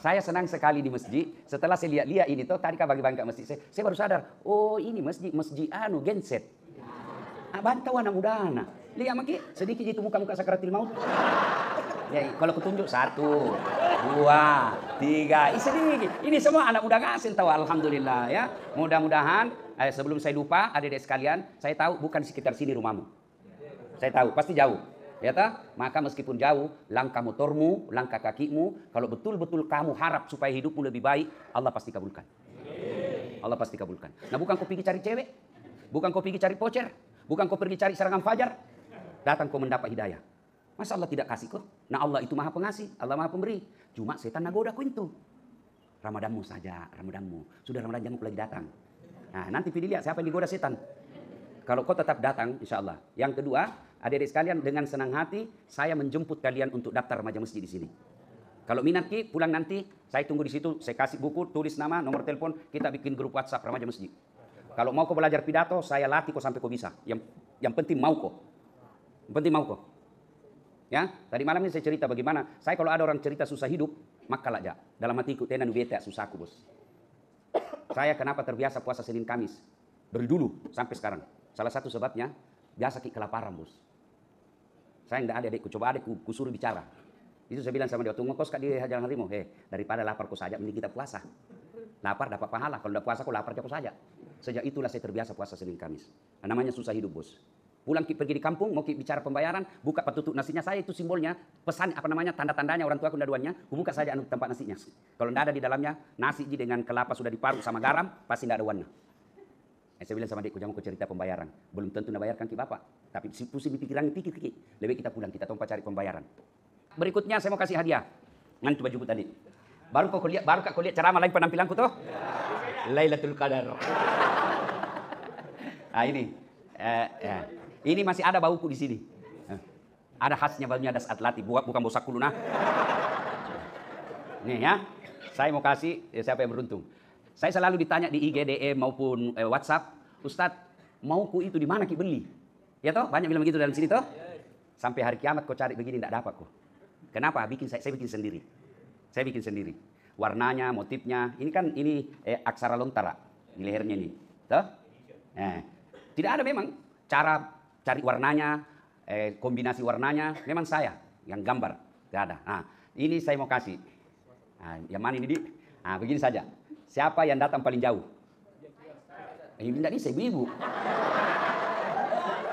Saya senang sekali di masjid. Setelah saya lihat ini tuh, tadi kan bagi-bagi ke masjid, saya baru sadar, oh ini masjid anu genset. Bantau anak muda anak. Lihat maki, sedikit itu muka-muka sakaratil maut. Ya, kalau kutunjuk 1, 2, 3, sedikit. Ini semua anak muda ngasin tahu, alhamdulillah ya. Mudah-mudahan sebelum saya lupa, adik-adik sekalian, saya tahu bukan di sekitar sini rumahmu. Saya tahu pasti jauh. Ya tak? Maka meskipun jauh, langkah motormu, langkah kakimu, kalau betul-betul kamu harap supaya hidupmu lebih baik, Allah pasti kabulkan. Allah pasti kabulkan. Nah, bukan kau pergi cari cewek, bukan kau pergi cari pocer, bukan kau pergi cari serangan fajar, datang kau mendapat hidayah. Masa Allah tidak kasih kau? Nah, Allah itu maha pengasih, Allah maha pemberi. Cuma setan nagoda kau itu. Ramadanmu saja, Ramadanmu. Sudah Ramadan jangan lagi datang. Nah, nanti pilih lihat siapa yang digoda setan. Kalau kau tetap datang, insya Allah. Yang kedua, adik-adik sekalian, dengan senang hati saya menjemput kalian untuk daftar remaja masjid di sini. Kalau minat ki, pulang nanti saya tunggu di situ. Saya kasih buku, tulis nama, nomor telepon, kita bikin grup WhatsApp remaja masjid. Kalau mau kau belajar pidato, saya latih kau sampai kau bisa. Yang penting mau kau. Yang penting mau kau. Ya, tadi malam ini saya cerita bagaimana saya kalau ada orang cerita susah hidup, maka aja dalam hatiku tenan beta susahku bos. Saya kenapa terbiasa puasa Senin Kamis dari dulu sampai sekarang. Salah satu sebabnya biasa kelaparan bos. Saya tidak ada adikku, coba adikku kusuruh bicara. Itu saya bilang sama dia, tunggu kos di Jalan Harimau, daripada lapar kau saja, mending kita puasa. Lapar dapat pahala, kalau tidak puasa kau lapar kau saja. Sejak itulah saya terbiasa puasa Senin Kamis. Nah, namanya susah hidup bos. Pulang pergi di kampung, mau bicara pembayaran, buka petutup nasinya saya itu simbolnya, pesan tanda-tandanya orang tua kundaduannya, buka saja tempat nasinya. Kalau tidak ada di dalamnya, nasi dengan kelapa sudah diparut sama garam, pasti tidak ada warna. Saya bilang sama adikku, jangan kau cerita pembayaran. Belum tentu nak bayarkan ki bapak. Tapi pusing di pikiran, pikir. Lebih kita pulang, kita tempat cari pembayaran. Berikutnya saya mau kasih hadiah. Ngantu baju tadi. Baru kau lihat ceramah lain penampilanku tuh. Lailatul Qadar. Ah ini. Ini masih ada bauku di sini. Ada khasnya baunya das atlati, bukan bau sakulu nah. Nih ya. Saya mau kasih siapa yang beruntung. Saya selalu ditanya di IG, DM maupun WhatsApp, Ustadz, mauku itu di mana ki beli? Ya toh, banyak bilang begitu dalam sini toh. Sampai hari kiamat kau cari begini tidak dapat kok. Kenapa? Saya bikin sendiri. Saya bikin sendiri. Warnanya, motifnya, ini kan aksara lontara di lehernya ini. Toh? Tidak ada memang cara cari warnanya, kombinasi warnanya, memang saya yang gambar. Tidak ada. Nah, ini saya mau kasih. Nah, yang mana ini, Dik? Nah, begini saja. Siapa yang datang paling jauh? Ini tidak bisa, ibu-ibu.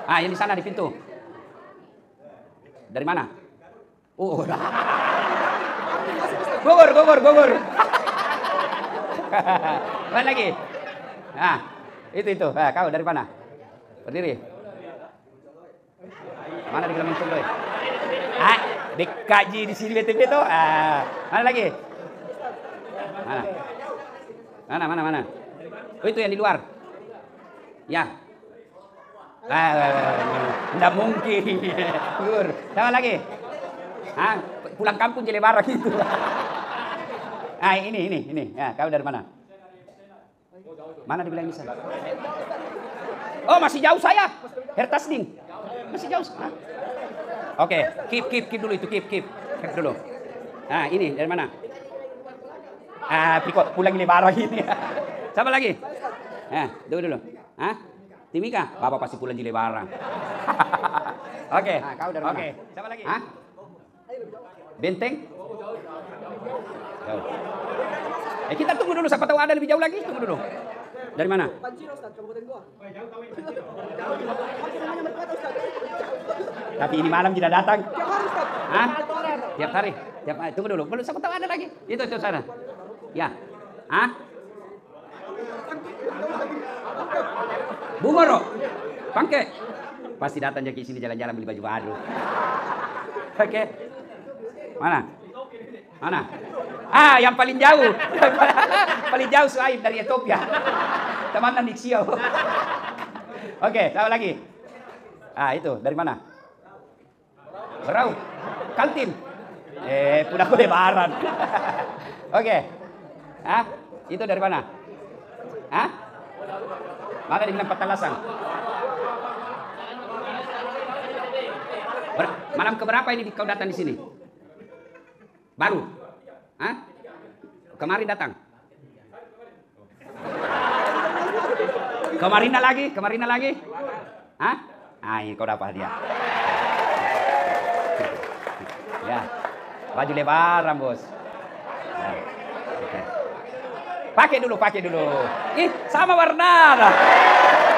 Ah, yang di sana di pintu. Dari mana? Oh, Bogor. Mana lagi? Nah, itu. Kau dari mana? Berdiri. Mana di Kalimantan tuh? Dikaji di sini BTP tuh. Mana lagi? Mana? Oh, itu yang di luar. Ya. Enggak mungkin. Luar. Sama lagi. Pulang kampung jadi barang gitu. Ini. Ya, kau dari mana? Mana dibilang bisa? Oh, masih jauh saya. Hertasding. Masih jauh. Oke, keep dulu itu, keep dulu. Nah, ini dari mana? Pulang ini barang ini. Siapa lagi? Tunggu dulu. Timika? Bapak pasti pulang jile barang. Oke. Kau dari mana? Oke. Siapa lagi? Benteng? Jauh. Kita tunggu dulu, siapa tahu ada lebih jauh lagi. Tunggu dulu. Dari mana? Tapi ini malam tidak datang. Tiap hari. Tunggu dulu. Belum siapa tahu ada lagi. Itu sana. Ya. Bungoro. Pangke. Pasti datang ke sini jalan-jalan beli baju baru. Oke. Mana? Yang paling jauh. Paling jauh Suhaib dari Ethiopia. Teman Niksio. Oke, siapa lagi? Itu dari mana? Berau. Kaltim. Pudah ku lebaran. Oke. Itu dari mana? Mana dibilang Petalasang? Malam keberapa ini kau datang di sini? Baru? Kemarin datang. Kemarin lagi. Hah? Ah, ini kau dapat hadiah. Ya. Baju lebaran, Bos. Nah, okay. Pakai dulu. Ih, sama warna.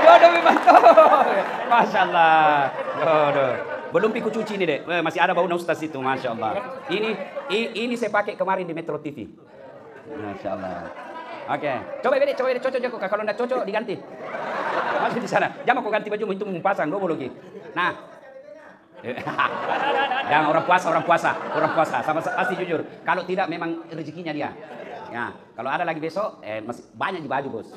Jodoh membantu. Masya Allah. Jodoh. Belum piku cuci ini, Dek. Masih ada bau Ustaz itu, Masya Allah. Ini saya pakai kemarin di Metro TV. Masya Allah. Oke. Coba Dek, cocok. Kalau enggak cocok diganti. Masih di sana. Jangan aku ganti baju itu mau pasang, gue boleh. Nah. Jangan orang puasa. Sama pasti jujur. Kalau tidak memang rezekinya dia. Ya, kalau ada lagi besok, masih banyak di baju, Bos.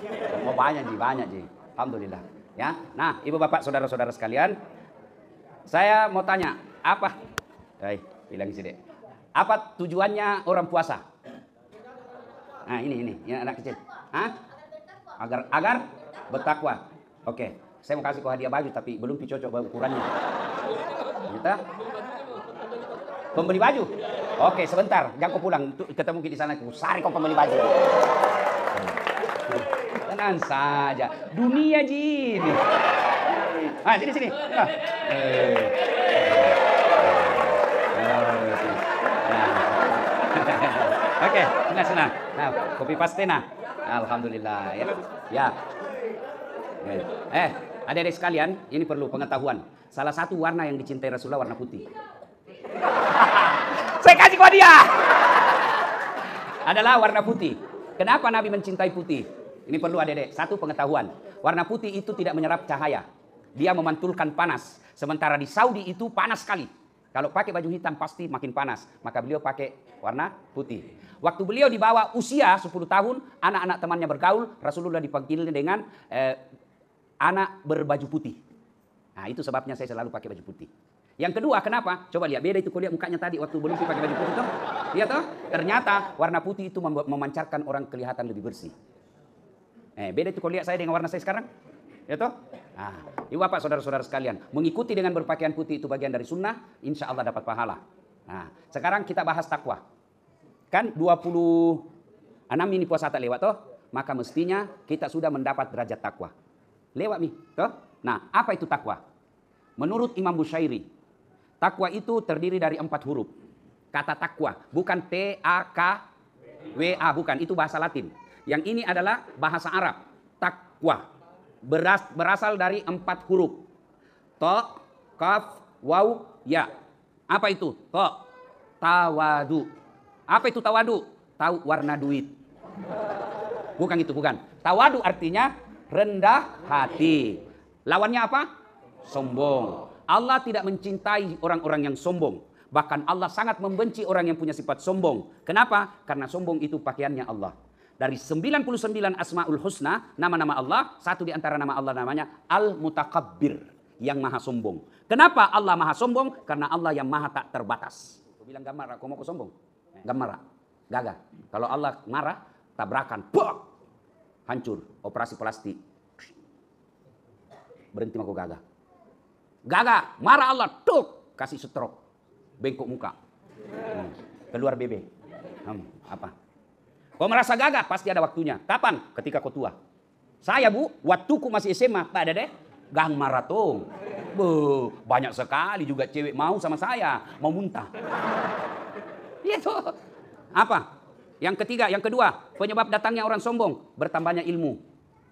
Mau banyak ji. Alhamdulillah. Ya. Nah, Ibu Bapak, saudara-saudara sekalian, saya mau tanya, apa? Bilang sih, Dek. Apa tujuannya orang puasa? Nah, ini anak kecil. Hah? Agar bertakwa. Oke. Saya mau kasih kau hadiah baju tapi belum cocok ukurannya. Kita pembeli baju. Oke, sebentar. Jangan kau pulang. Ketemu di sana. Sari kau pembeli baju. Tenang saja. Dunia jin. Ah, sini. Nah. Oke, senang. Nah, kopi paste nah. Alhamdulillah ya. Ya. Adik-adik sekalian, ini perlu pengetahuan. Salah satu warna yang dicintai Rasulullah warna putih. Saya kasih kau dia. Adalah warna putih. Kenapa Nabi mencintai putih? Ini perlu adik-adik. Satu pengetahuan. Warna putih itu tidak menyerap cahaya. Dia memantulkan panas. Sementara di Saudi itu panas sekali. Kalau pakai baju hitam pasti makin panas. Maka beliau pakai warna putih. Waktu beliau dibawa usia 10 tahun, anak-anak temannya bergaul, Rasulullah dipanggil dengan anak berbaju putih. Nah, itu sebabnya saya selalu pakai baju putih. Yang kedua, kenapa? Coba lihat, beda itu kau lihat mukanya tadi waktu belum pakai baju putih toh. Lihat toh, ternyata warna putih itu memancarkan orang kelihatan lebih bersih. Beda itu kau lihat saya dengan warna saya sekarang. Ya toh? Nah, Ibu Bapak, saudara-saudara sekalian, mengikuti dengan berpakaian putih itu bagian dari sunnah, insya Allah dapat pahala. Nah, sekarang kita bahas takwa. Kan 26 ini puasa tak lewat toh, maka mestinya kita sudah mendapat derajat takwa. Lewat nih, toh? Nah, apa itu takwa? Menurut Imam Bushairi, takwa itu terdiri dari 4 huruf. Kata takwa, bukan T-A-K-W-A, bukan, itu bahasa Latin. Yang ini adalah bahasa Arab, takwa. Berasal dari 4 huruf. Ta, kaf, waw, ya. Apa itu? Ta, tawadu. Apa itu tawadu? Tahu warna duit. Bukan itu, bukan. Tawadu artinya rendah hati. Lawannya apa? Sombong. Allah tidak mencintai orang-orang yang sombong. Bahkan Allah sangat membenci orang yang punya sifat sombong. Kenapa? Karena sombong itu pakaiannya Allah. Dari 99 Asmaul Husna, nama-nama Allah, satu di antara nama Allah namanya Al-Mutakabbir, yang maha sombong. Kenapa Allah maha sombong? Karena Allah yang maha tak terbatas. Aku bilang gak marah, kau mau sombong? Gak marah, gagah. Kalau Allah marah, tabrakan, bok, hancur, operasi plastik. Berhenti aku gagah. Gagah, marah Allah, tuk, kasih stroke, bengkok muka, keluar BB. Apa? Kau merasa gagah, pasti ada waktunya. Kapan? Ketika kau tua. Saya Bu, waktuku masih SMA, Pak Dede, gang maraton. Banyak sekali juga cewek mau sama saya, mau muntah. Itu. Apa? Yang ketiga, yang kedua, penyebab datangnya orang sombong, bertambahnya ilmu.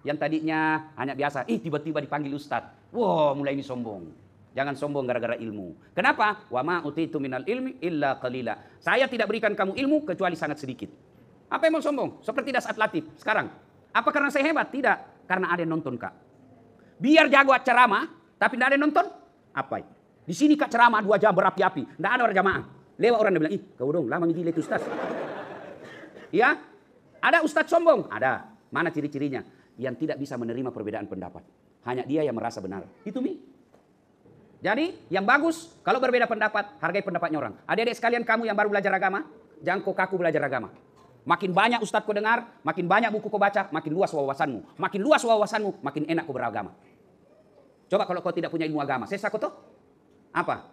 Yang tadinya hanya biasa, tiba-tiba dipanggil ustadz. Wah, mulai ini sombong. Jangan sombong gara-gara ilmu. Kenapa? Wa ma utitu minal ilmi illa qalila. Saya tidak berikan kamu ilmu kecuali sangat sedikit. Apa yang mau sombong? Seperti Dasat Latif sekarang. Apa karena saya hebat? Tidak. Karena ada yang nonton, Kak. Biar jago ceramah, tapi tidak ada yang nonton. Apa? Di sini Kak ceramah 2 jam berapi-api. Tidak ada orang jamaah. Lewat orang dia bilang, kau dong lama gila itu ustaz. Ya? Ada ustaz sombong? Ada. Mana ciri-cirinya? Yang tidak bisa menerima perbedaan pendapat. Hanya dia yang merasa benar. Itu Mi. Jadi yang bagus, kalau berbeda pendapat, hargai pendapatnya orang. Adik-adik sekalian kamu yang baru belajar agama, jangan kau kaku belajar agama. Makin banyak ustadz kau dengar, makin banyak buku kau baca, makin luas wawasanmu. Makin luas wawasanmu, makin enak kau beragama. Coba kalau kau tidak punya ilmu agama, saya kau tahu apa?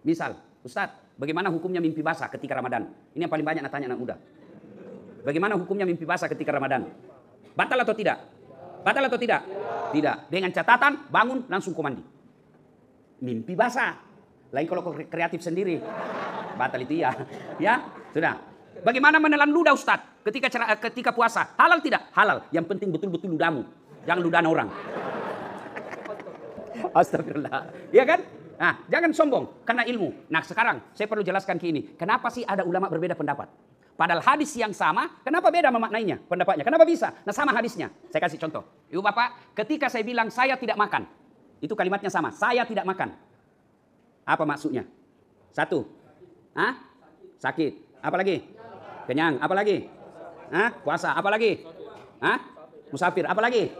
Misal, ustadz, bagaimana hukumnya mimpi basah ketika Ramadan? Ini yang paling banyak nak tanya anak muda. Bagaimana hukumnya mimpi basah ketika Ramadan? Batal atau tidak? Batal atau tidak? Tidak. Dengan catatan bangun langsung mandi. Mimpi basah. Lain kalau kreatif sendiri. Batal itu ya. Ya, sudah. Bagaimana menelan ludah Ustaz ketika puasa? Halal tidak? Halal. Yang penting betul-betul ludahmu. Jangan ludah orang. Astagfirullah. Iya kan? Nah, jangan sombong karena ilmu. Nah, sekarang saya perlu jelaskan ke ini. Kenapa sih ada ulama berbeda pendapat? Padahal hadis yang sama, kenapa beda memaknainya pendapatnya? Kenapa bisa? Nah, sama hadisnya. Saya kasih contoh. Ibu bapak, ketika saya bilang saya tidak makan, itu kalimatnya sama. Saya tidak makan. Apa maksudnya? Satu. Hah? Sakit. Apa lagi? Kenyang. Apa lagi? Hah? Puasa. Apa lagi? Hah? Musafir. Apa lagi?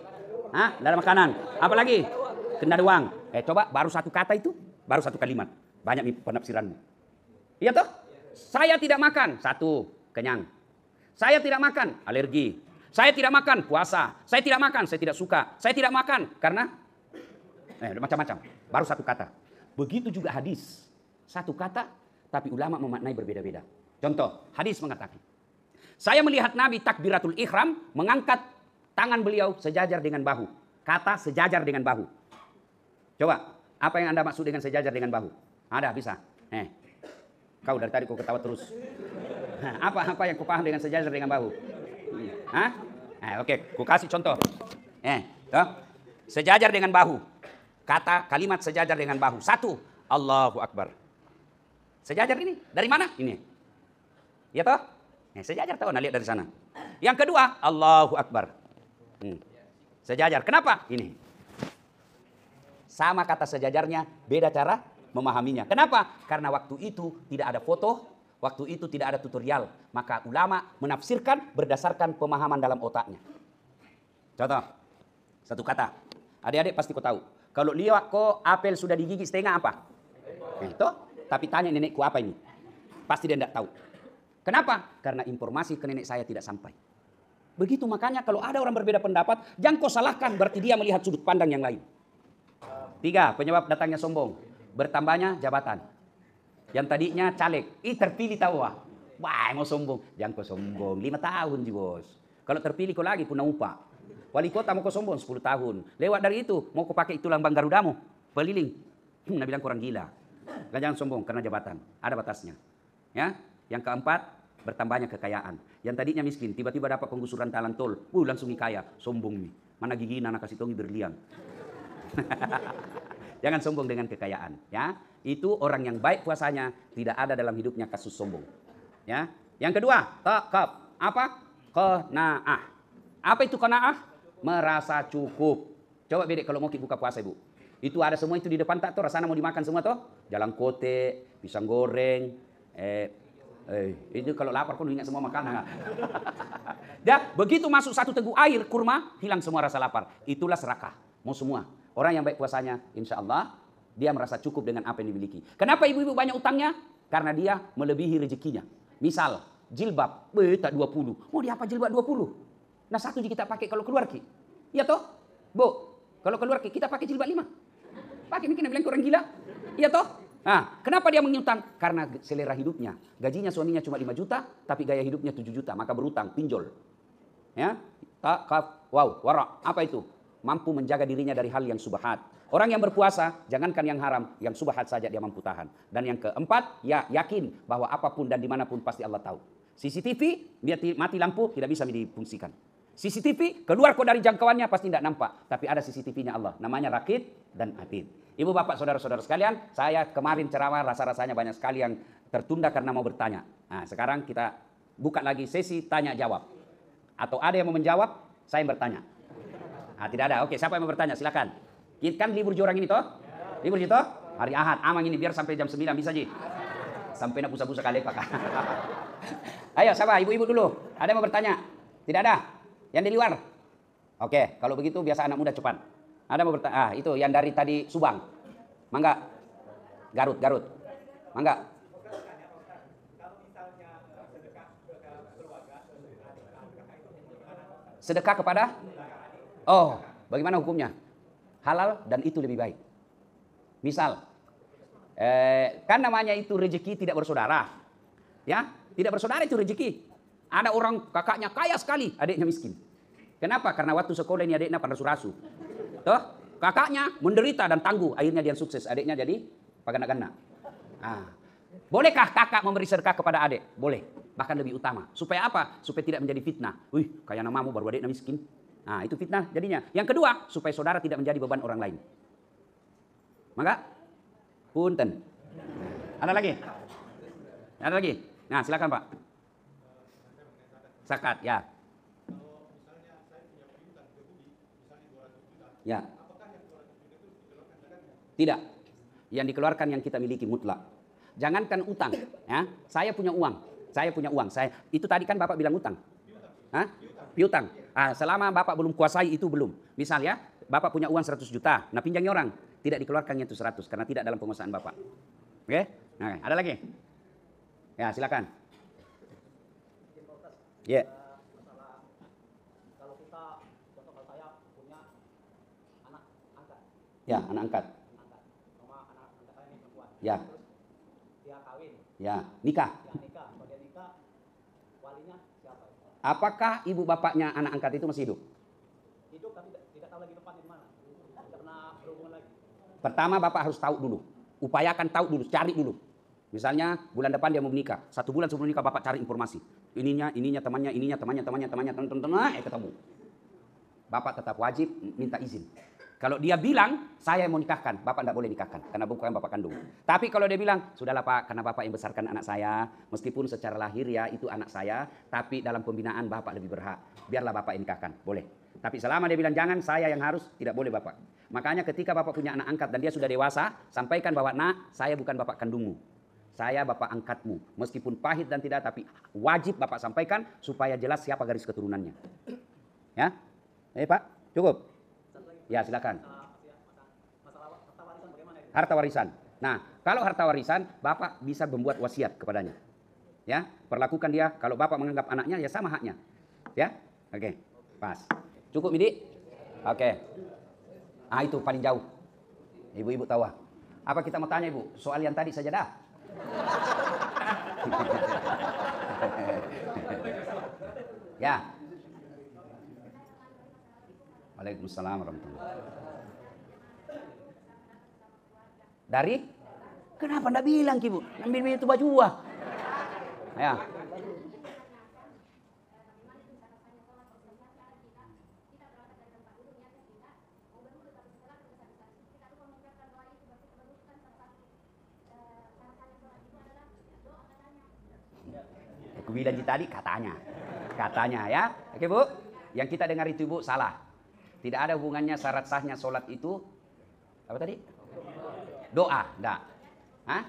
Hah? Tidak ada makanan. Apa lagi? Kena uang. Coba baru satu kata itu, baru satu kalimat. Banyak penafsiranmu. Iya toh? Saya tidak makan. Satu, kenyang. Saya tidak makan, alergi. Saya tidak makan, puasa. Saya tidak makan, saya tidak suka. Saya tidak makan karena macam-macam. Baru satu kata. Begitu juga hadis. Satu kata, tapi ulama memaknai berbeda-beda. Contoh, hadis mengatakan, saya melihat Nabi takbiratul ihram mengangkat tangan beliau sejajar dengan bahu. Kata sejajar dengan bahu. Coba, apa yang Anda maksud dengan sejajar dengan bahu? Ada, bisa. Kau dari tadi kau ketawa terus. Apa yang kau paham dengan sejajar dengan bahu? Hah? Oke, kau kasih contoh. Toh? Sejajar dengan bahu. Kata, kalimat sejajar dengan bahu. Satu, Allahu Akbar. Sejajar ini, dari mana? Ini. Ya toh? Sejajar tahu, nah lihat dari sana. Yang kedua, Allahu Akbar. Sejajar, kenapa? Ini. Sama kata sejajarnya, beda cara memahaminya. Kenapa? Karena waktu itu tidak ada foto, waktu itu tidak ada tutorial. Maka ulama menafsirkan berdasarkan pemahaman dalam otaknya. Contoh, satu kata. Adik-adik pasti kau tahu. Kalau lihat kok apel sudah digigit setengah apa? Itu. Tapi tanya nenekku apa ini? Pasti dia tidak tahu. Kenapa? Karena informasi ke nenek saya tidak sampai. Begitu makanya kalau ada orang berbeda pendapat, jangan kau salahkan berarti dia melihat sudut pandang yang lain. 3, penyebab datangnya sombong. Bertambahnya jabatan. Yang tadinya caleg, terpilih tahu wah. Wah, mau sombong. Jangan kau sombong, 5 tahun sih bos. Kalau terpilih kau lagi pun upah. Wali kota mau kau sombong 10 tahun. Lewat dari itu, mau kau pakai itu lambang Garudamu. Peliling. Nah bilang kurang gila. Jangan sombong karena jabatan. Ada batasnya. Ya. Yang keempat, bertambahnya kekayaan. Yang tadinya miskin, tiba-tiba dapat penggusuran talan tol. Langsung kaya. Sombong nih. Mana gigi anak kasih tongi berlian. Jangan sombong dengan kekayaan, ya. Itu orang yang baik puasanya, tidak ada dalam hidupnya kasus sombong. Ya. Yang kedua, takab. Apa? Qanaah. Apa itu qanaah? Merasa cukup. Coba bedek kalau mau buka puasa, Ibu. Itu ada semua itu di depan tak tuh, rasanya mau dimakan semua toh? Jalan kote, pisang goreng, itu kalau lapar pun ingat semua makanan. Ya, begitu masuk satu teguk air kurma, hilang semua rasa lapar. Itulah serakah. Mau semua. Orang yang baik puasanya, insya Allah, dia merasa cukup dengan apa yang dimiliki. Kenapa ibu-ibu banyak utangnya? Karena dia melebihi rezekinya. Misal, jilbab, tak 20. Mau dia apa jilbab 20? Nah, satu kita pakai kalau keluar ki. Iya toh? Bu, kalau keluar ki, kita pakai jilbab 5. Pakai mungkin bilang orang gila. Iya toh? Nah, kenapa dia mengutang? Karena selera hidupnya. Gajinya suaminya cuma 5 juta, tapi gaya hidupnya 7 juta. Maka berutang, pinjol. Ya, wow, wara. Apa itu? Mampu menjaga dirinya dari hal yang subhat. Orang yang berpuasa, jangankan yang haram, yang subhat saja dia mampu tahan. Dan yang keempat, ya yakin bahwa apapun dan dimanapun pasti Allah tahu. CCTV, dia mati lampu, tidak bisa difungsikan. CCTV, keluar kok dari jangkauannya pasti tidak nampak. Tapi ada CCTV-nya Allah, namanya Raqib dan Atid. Ibu bapak saudara-saudara sekalian, saya kemarin ceramah rasa-rasanya banyak sekali yang tertunda karena mau bertanya. Nah sekarang kita buka lagi sesi tanya jawab. Atau ada yang mau menjawab, saya yang bertanya. Tidak ada. Oke, siapa yang mau bertanya? Silakan. Kan libur jorang ini toh? Libur toh? Hari Ahad. Amang ini biar sampai jam 9 bisa Ji. Sampai nak busa-busa kali Pak. Ayo, siapa? Ibu-ibu dulu. Ada yang mau bertanya? Tidak ada. Yang di luar? Oke, kalau begitu biasa anak muda cepat. Ada yang mau bertanya? Itu yang dari tadi Subang. Mangga. Garut. Mangga. Sedekah kepada? Oh, bagaimana hukumnya? Halal dan itu lebih baik. Misal, kan namanya itu rezeki tidak bersaudara. Ya, tidak bersaudara itu rezeki. Ada orang kakaknya kaya sekali, adiknya miskin. Kenapa? Karena waktu sekolah ini adiknya pada rasu. Toh, kakaknya menderita dan tangguh, akhirnya dia sukses, adiknya jadi pagana-gana. Ah. Bolehkah kakak memberi sedekah kepada adik? Boleh, bahkan lebih utama. Supaya apa? Supaya tidak menjadi fitnah. Wih, kayak namamu baru adiknya miskin. Nah, itu fitnah jadinya. Yang kedua, supaya saudara tidak menjadi beban orang lain. Maka, punten. Ada lagi? Ada lagi? Nah, silakan Pak. Zakat, ya. Ya. Tidak. Yang dikeluarkan yang kita miliki mutlak. Jangankan utang, ya. Saya punya uang. Itu tadi kan Bapak bilang utang. Hah? Piutang. Selama Bapak belum kuasai itu belum. Misal ya, Bapak punya uang 100 juta, nah pinjamnya orang, tidak dikeluarkannya itu 100 karena tidak dalam penguasaan Bapak. Oke? Nah, ada lagi? Ya, silakan. Ya. Yeah. Kalau kita, contoh kalau saya punya anak angkat. Ya, anak angkat. Sama anak angkat saya ini perempuan. Ya. Terus dia kawin. Ya, nikah. Ya nikah. Kalau dia nikah, walinya siapa? Apakah ibu bapaknya anak angkat itu masih hidup? Hidup tapi tidak tahu lagi tempatnya di mana. Tidak pernah berhubungan lagi. Pertama Bapak harus tahu dulu. Upayakan tahu dulu, cari dulu. Misalnya bulan depan dia mau menikah. 1 bulan sebelum nikah Bapak cari informasi. Ininya temannya, ketemu. Bapak tetap wajib minta izin. Kalau dia bilang, saya mau nikahkan, Bapak tidak boleh nikahkan. Karena bukan Bapak kandung. Tapi kalau dia bilang, sudahlah Pak, karena Bapak yang besarkan anak saya. Meskipun secara lahir ya itu anak saya. Tapi dalam pembinaan Bapak lebih berhak. Biarlah Bapak yang nikahkan, boleh. Tapi selama dia bilang jangan, saya yang harus, tidak boleh Bapak. Makanya ketika Bapak punya anak angkat dan dia sudah dewasa, sampaikan bahwa nak, saya bukan Bapak kandungmu. Saya Bapak angkatmu. Meskipun pahit dan tidak, tapi wajib Bapak sampaikan supaya jelas siapa garis keturunannya. Ya? Pak, cukup? Ya, silakan. Masalah harta warisan bagaimana itu? Harta warisan. Nah, kalau harta warisan, Bapak bisa membuat wasiat kepadanya. Ya, perlakukan dia, kalau Bapak menganggap anaknya, ya sama haknya. Ya? Oke, pas. Cukup, Midi? Oke. Itu paling jauh. Ibu-ibu tahu. Apa kita mau tanya, Ibu? Soal yang tadi saja dah. Ya. Waalaikumsalam warahmatullahi wabarakatuh. Dari? Kenapa enggak bilang, Ibu? Ambil itu baju. Ya. Aku bilang tadi katanya ya. Oke Bu, yang kita dengar itu Bu salah. Tidak ada hubungannya syarat sahnya sholat itu apa tadi? Doa, enggak. Hah?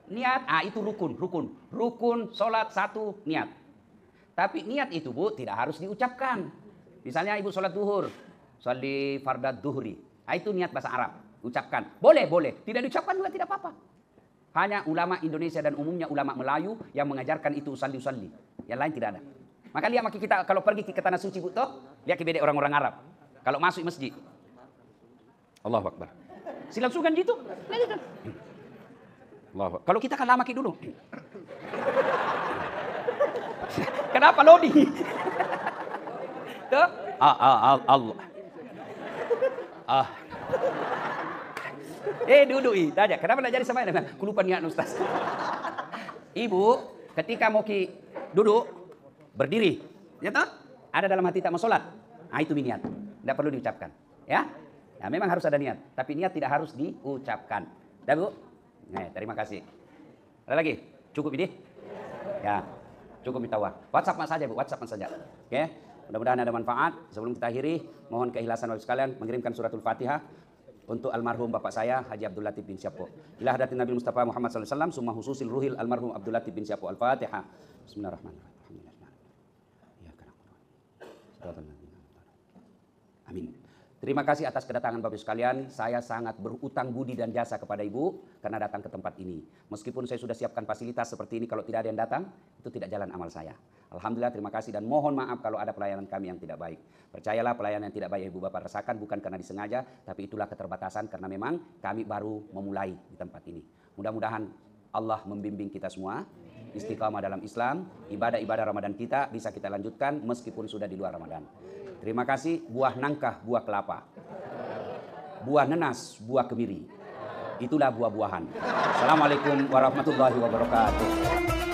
Niat, itu rukun sholat 1 niat. Tapi niat itu Bu tidak harus diucapkan. Misalnya Ibu sholat duhur, sholli fardad duhri. Itu niat bahasa Arab, ucapkan. Boleh. Tidak diucapkan juga tidak apa-apa. Hanya ulama Indonesia dan umumnya ulama Melayu yang mengajarkan itu usalli. Yang lain tidak ada. Maka lihat kita kalau pergi ke tanah suci Bu toh, lihat ke beda orang-orang Arab. Kalau masuk masjid. Allahu Akbar. Silangsungan gitu. Allahu Akbar. Kalau kita kan lama dulu. Kenapa loading? Tuh. Allah. Duduk tanya. Kenapa tidak jadi sama ini? Kulupan niat Ustaz. Ibu, ketika mau duduk, berdiri, ya toh? Ada dalam hati tak mau sholat. Itu niat. Tidak perlu diucapkan. Ya? Memang harus ada niat. Tapi niat tidak harus diucapkan. Dah Bu? Terima kasih. Ada lagi? Cukup ini? Ya. Cukup minta WhatsApp saja Bu. WhatsApp saja. Oke? Mudah-mudahan ada manfaat. Sebelum kita akhiri, mohon keikhlasan Bapak sekalian mengirimkan suratul Fatihah untuk almarhum bapak saya Haji Abdul Latif bin Syapo. Ila hadatin Nabi Mustafa Muhammad sallallahu alaihi wasallam summa hususil ruhil almarhum Abdul Latif bin Syapo. Al-Fatihah. Bismillahirrahmanirrahim. Amin. Terima kasih atas kedatangan Bapak sekalian. Saya sangat berutang budi dan jasa kepada Ibu karena datang ke tempat ini. Meskipun saya sudah siapkan fasilitas seperti ini, kalau tidak ada yang datang, itu tidak jalan amal saya. Alhamdulillah, terima kasih dan mohon maaf kalau ada pelayanan kami yang tidak baik. Percayalah, pelayanan yang tidak baik Ibu Bapak rasakan bukan karena disengaja, tapi itulah keterbatasan karena memang kami baru memulai di tempat ini. Mudah-mudahan Allah membimbing kita semua istiqamah dalam Islam, ibadah-ibadah Ramadan kita bisa kita lanjutkan meskipun sudah di luar Ramadan. Terima kasih. Buah nangka, buah kelapa. Buah nenas, buah kemiri. Itulah buah-buahan. Assalamualaikum warahmatullahi wabarakatuh.